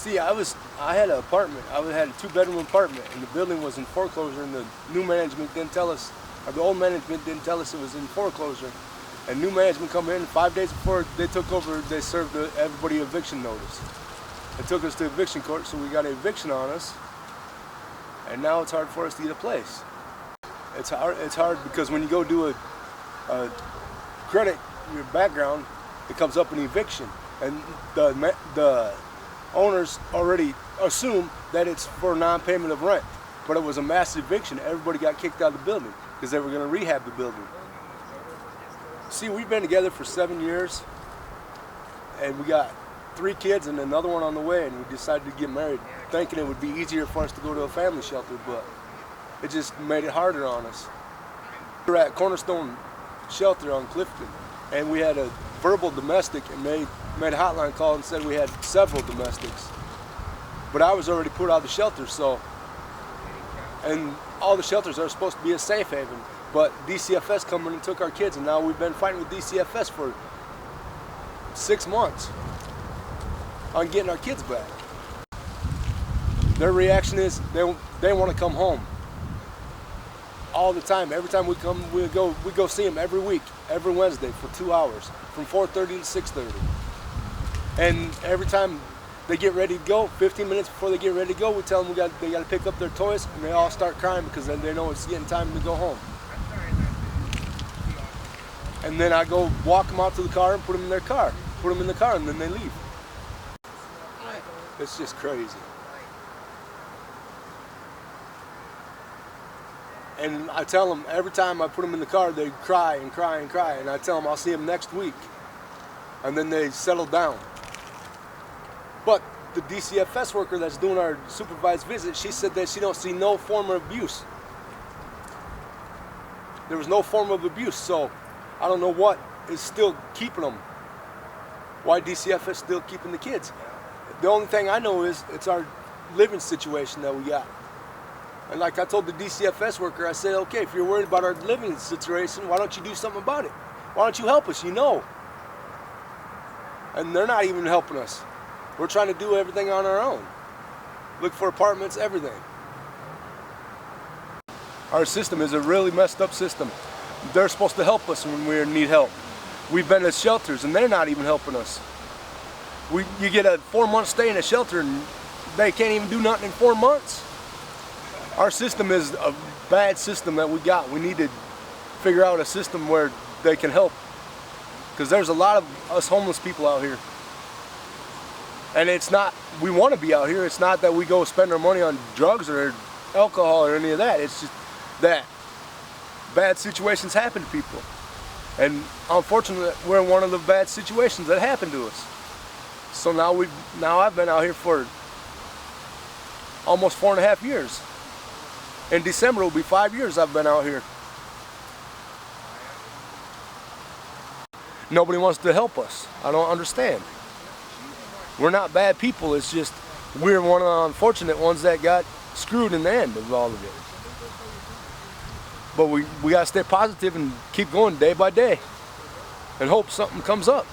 See, I had an apartment. I had a 2-bedroom apartment, and the building was in foreclosure. And the new management didn't tell us, or the old management didn't tell us it was in foreclosure. And new management come in 5 days before they took over. They served everybody eviction notice. It took us to eviction court, so we got an eviction on us. And now it's hard for us to get a place. It's hard because when you go do a credit, your background, it comes up an eviction, and the owners already assume that it's for non-payment of rent. But it was a mass eviction. Everybody got kicked out of the building because they were going to rehab the building. See, we've been together for 7 years, and we got 3 kids and another one on the way, and we decided to get married, thinking it would be easier for us to go to a family shelter, but it just made it harder on us. We were at Cornerstone Shelter on Clifton, and we had a verbal domestic and made a hotline call and said we had several domestics. But I was already put out of the shelter, so, and all the shelters are supposed to be a safe haven, but DCFS come in and took our kids, and now we've been fighting with DCFS for 6 months on getting our kids back. Their reaction is they want to come home all the time. Every time we come, we go see them every week, every Wednesday for 2 hours, from 4:30 to 6:30. And every time they get ready to go, 15 minutes before they get ready to go, we tell them they got to pick up their toys, and they all start crying because then they know it's getting time to go home. And then I go walk them out to the car and put them in their car, put them in the car, and then they leave. It's just crazy. And I tell them, every time I put them in the car, they cry and cry and cry. And I tell them I'll see them next week. And then they settle down. But the DCFS worker that's doing our supervised visit, she said that she don't see no form of abuse. There was no form of abuse, so I don't know what is still keeping them. Why DCFS still keeping the kids? The only thing I know is it's our living situation that we got. And like I told the DCFS worker, I said, okay, if you're worried about our living situation, why don't you do something about it? Why don't you help us? You know. And they're not even helping us. We're trying to do everything on our own. Look for apartments, everything. Our system is a really messed up system. They're supposed to help us when we need help. We've been to shelters and they're not even helping us. You get a 4-month stay in a shelter and they can't even do nothing in 4 months. Our system is a bad system that we got. We need to figure out a system where they can help. Because there's a lot of us homeless people out here. And it's not, we want to be out here. It's not that we go spend our money on drugs or alcohol or any of that. It's just that bad situations happen to people. And unfortunately, we're in one of the bad situations that happened to us. So now I've been out here for almost 4.5 years. In December, it'll be 5 years I've been out here. Nobody wants to help us. I don't understand. We're not bad people. It's just we're one of the unfortunate ones that got screwed in the end of all of it. But we gotta stay positive and keep going day by day and hope something comes up.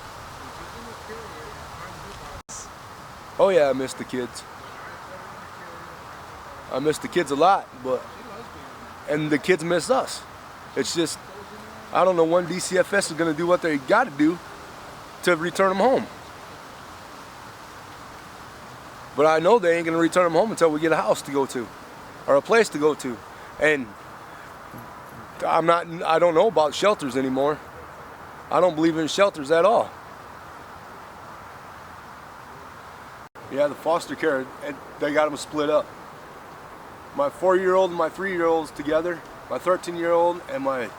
Oh yeah, I miss the kids. I miss the kids a lot, and the kids miss us. It's just, I don't know when DCFS is gonna do what they gotta do to return them home. But I know they ain't gonna return them home until we get a house to go to, or a place to go to. And I don't know about shelters anymore. I don't believe in shelters at all. Yeah, the foster care, they got them split up. My 4-year-old and my 3-year-olds together, my 13-year-old and my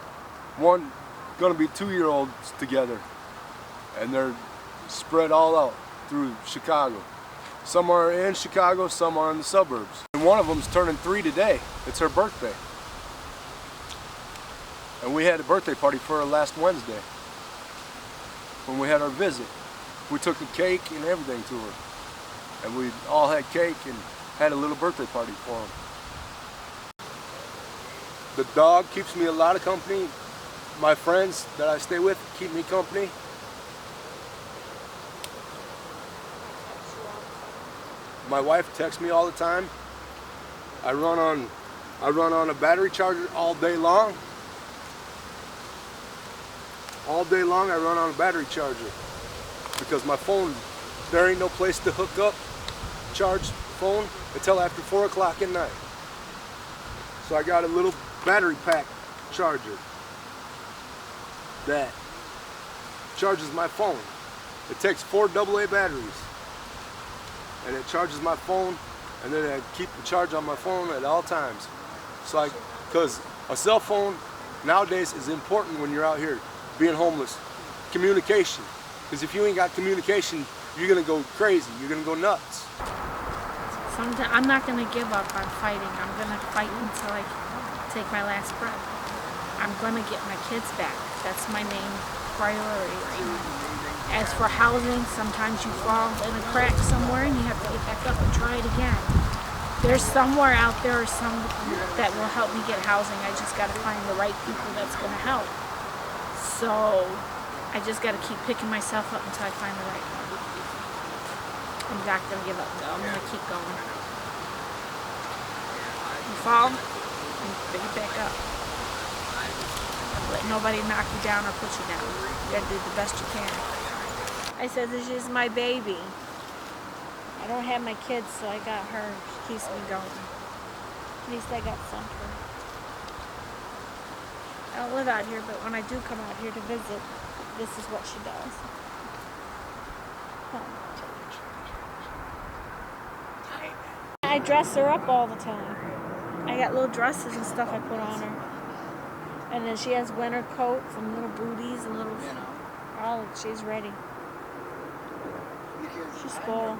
gonna be 2-year-olds together. And they're spread all out through Chicago. Some are in Chicago, some are in the suburbs. And one of them's turning 3 today. It's her birthday. And we had a birthday party for her last Wednesday when we had our visit. We took a cake and everything to her. And we all had cake and had a little birthday party for them. The dog keeps me a lot of company. My friends that I stay with keep me company. My wife texts me all the time. I run on a battery charger all day long. All day long I run on a battery charger because my phone, there ain't no place to hook up, charge phone until after 4 o'clock at night. So I got a little battery pack charger that charges my phone. It takes 4 AA batteries and it charges my phone, and then I keep the charge on my phone at all times. So because a cell phone nowadays is important when you're out here being homeless. Communication, because if you ain't got communication, you're gonna go crazy, you're gonna go nuts. I'm not gonna give up on fighting. I'm gonna fight until I take my last breath. I'm gonna get my kids back. That's my main priority right now. As for housing, sometimes you fall in a crack somewhere and you have to get back up and try it again. There's somewhere out there some that will help me get housing. I just gotta find the right people that's gonna help. So I just gotta keep picking myself up until I find the right one. I'm not gonna give up though. I'm gonna keep going. You fall, and pick it back up. Let nobody knock you down or put you down. You gotta do the best you can. I said, this is my baby. I don't have my kids, so I got her. She keeps me going. At least I got something. I don't live out here, but when I do come out here to visit, this is what she does. I dress her up all the time. I got little dresses and stuff I put on her. And then she has winter coats and little booties and little, oh, she's ready. She's full.